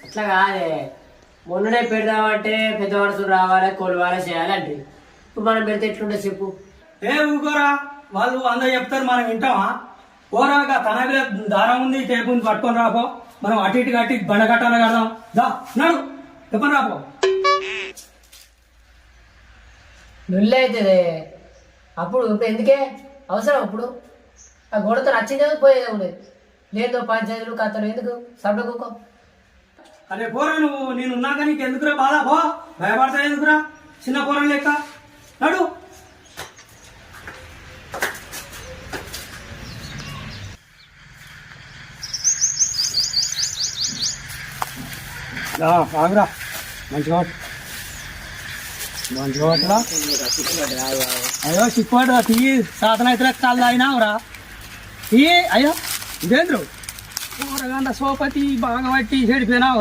అట్లా కాదే మొన్ననే పెడదామంటే పెద్ద మనుషులు రావాలి కొలవాలి చేయాలంటే ఇప్పుడు మనం పెడితే ఎట్లుంటే చెప్పు. ఏ ఊకోరా, వాళ్ళు అందరూ చెప్తారు మనం వింటామా? ఓరాగా తన మీద దారం ఉంది టేపు ఉంది పట్టుకొని రాపో, మనం అటు ఇటు కట్టి బండ కట్టాలి కడదాం. దా నడు చెప్పని రాపో. నుల్లే అవుతుంది అప్పుడు ఇప్పుడు ఎందుకే అవసరం ఇప్పుడు ఆ గోడతో నచ్చిందే పోయేదే ఉండేది లేదో పంచాయతీలు కథలు ఎందుకు సభ కూకో. అరే పోరా, నువ్వు నేను ఉన్నాక నీకు ఎందుకురా బాధ? పో, భయపడతా ఎందుకురా చిన్న పోరం లెక్క. నడు. ఆగురా, మంచిగా మంచిగా అయ్యో చిక్కుపడ్డా తీ సాధన అయితే కాళ్ళు తాగినావురా తీ. అయ్యో ఇదేంద్రు కూరగాండ సోపతి బాగా పట్టి చెడిపోయినావురా.